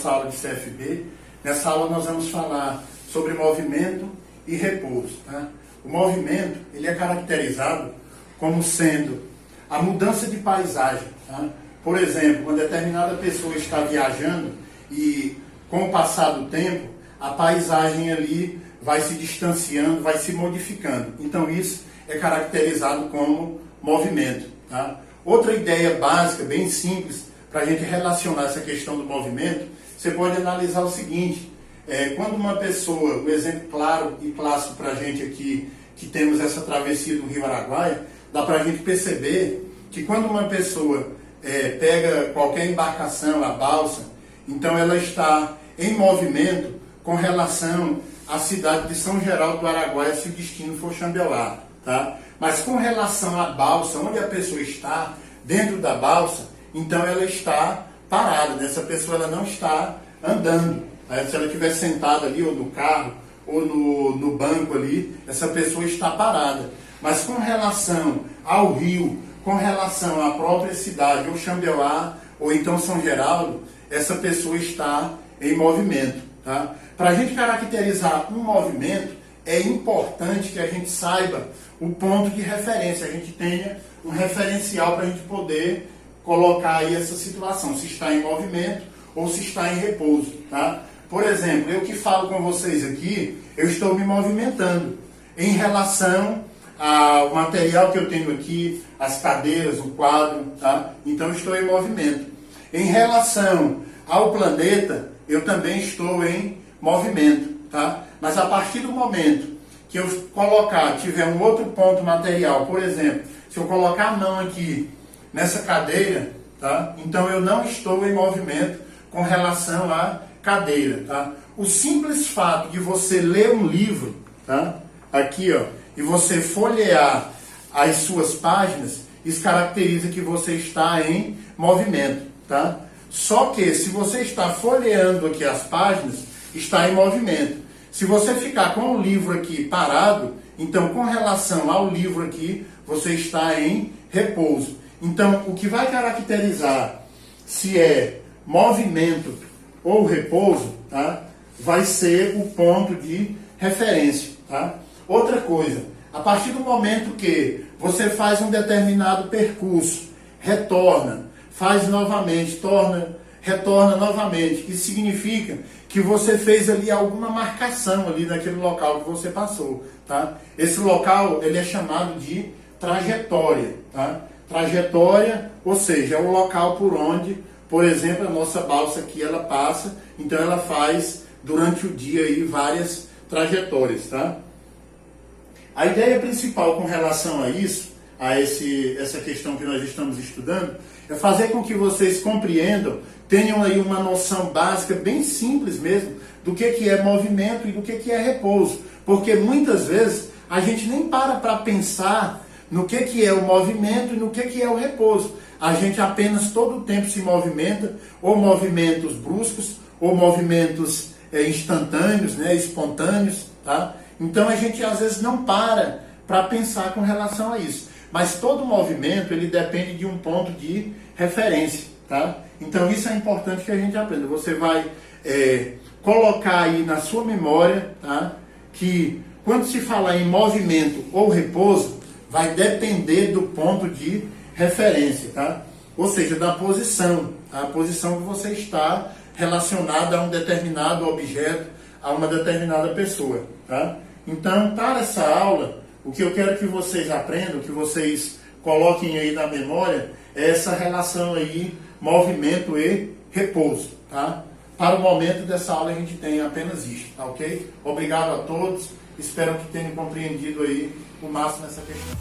nossa aula de CFB. Nessa aula nós vamos falar sobre movimento e repouso. Tá? O movimento ele é caracterizado como sendo a mudança de paisagem. Tá? Por exemplo, uma determinada pessoa está viajando e com o passar do tempo, a paisagem ali vai se distanciando, vai se modificando. Então isso é caracterizado como movimento. Tá? Outra ideia básica, bem simples, para a gente relacionar essa questão do movimento, você pode analisar o seguinte, quando uma pessoa, um exemplo claro e clássico para a gente aqui, que temos essa travessia do Rio Araguaia, dá para a gente perceber que quando uma pessoa pega qualquer embarcação, a balsa, então ela está em movimento com relação à cidade de São Geraldo do Araguaia, se o destino for Xambioá. Tá? Mas com relação à balsa, onde a pessoa está, dentro da balsa, então ela está parada, né? Essa pessoa ela não está andando. Se ela estiver sentada ali, ou no carro, ou no banco ali, essa pessoa está parada. Mas com relação ao rio, com relação à própria cidade, ou Xambioá, ou então São Geraldo, essa pessoa está em movimento. Tá? Para a gente caracterizar um movimento, é importante que a gente saiba o ponto de referência, a gente tenha um referencial para a gente poder colocar aí essa situação, se está em movimento ou se está em repouso. Tá? Por exemplo, eu que falo com vocês aqui, eu estou me movimentando em relação ao material que eu tenho aqui, as cadeiras, o quadro, tá? Então eu estou em movimento. Em relação ao planeta, eu também estou em movimento. Tá? Mas a partir do momento que eu tiver um outro ponto material, por exemplo, se eu colocar a mão aqui nessa cadeira, tá? Então eu não estou em movimento com relação à cadeira. Tá? O simples fato de você ler um livro, tá? Aqui, ó, e você folhear as suas páginas, isso caracteriza que você está em movimento. Tá? Só que se você está folheando aqui as páginas, está em movimento. Se você ficar com o livro aqui parado, então com relação ao livro aqui, você está em repouso. Então, o que vai caracterizar se é movimento ou repouso, tá? Vai ser o ponto de referência. Tá? Outra coisa, a partir do momento que você faz um determinado percurso, retorna, faz novamente, retorna novamente, isso significa que você fez ali alguma marcação ali naquele local que você passou. Tá? Esse local ele é chamado de trajetória. Tá? Trajetória, ou seja, é o local por onde, por exemplo, a nossa balsa aqui ela passa, então ela faz durante o dia aí várias trajetórias. Tá? A ideia principal com relação a isso, a essa questão que nós estamos estudando, é fazer com que vocês compreendam, tenham aí uma noção básica, bem simples mesmo, do que é movimento e do que é repouso. Porque muitas vezes a gente nem para pensar no que é o movimento e no que é o repouso. A gente apenas todo o tempo se movimenta, ou movimentos bruscos, ou movimentos instantâneos, né, espontâneos. Tá? Então a gente às vezes não para pensar com relação a isso. Mas todo movimento ele depende de um ponto de referência. Tá? Então isso é importante que a gente aprenda. Você vai colocar aí na sua memória, tá? Que quando se falar em movimento ou repouso, vai depender do ponto de referência. Tá? Ou seja, da posição. Tá? A posição que você está relacionada a um determinado objeto, a uma determinada pessoa. Tá? Então, para essa aula, o que eu quero que vocês aprendam, que vocês coloquem aí na memória, é essa relação aí, movimento e repouso. Tá? Para o momento dessa aula a gente tem apenas isso, tá ok? Obrigado a todos, espero que tenham compreendido aí o máximo essa questão.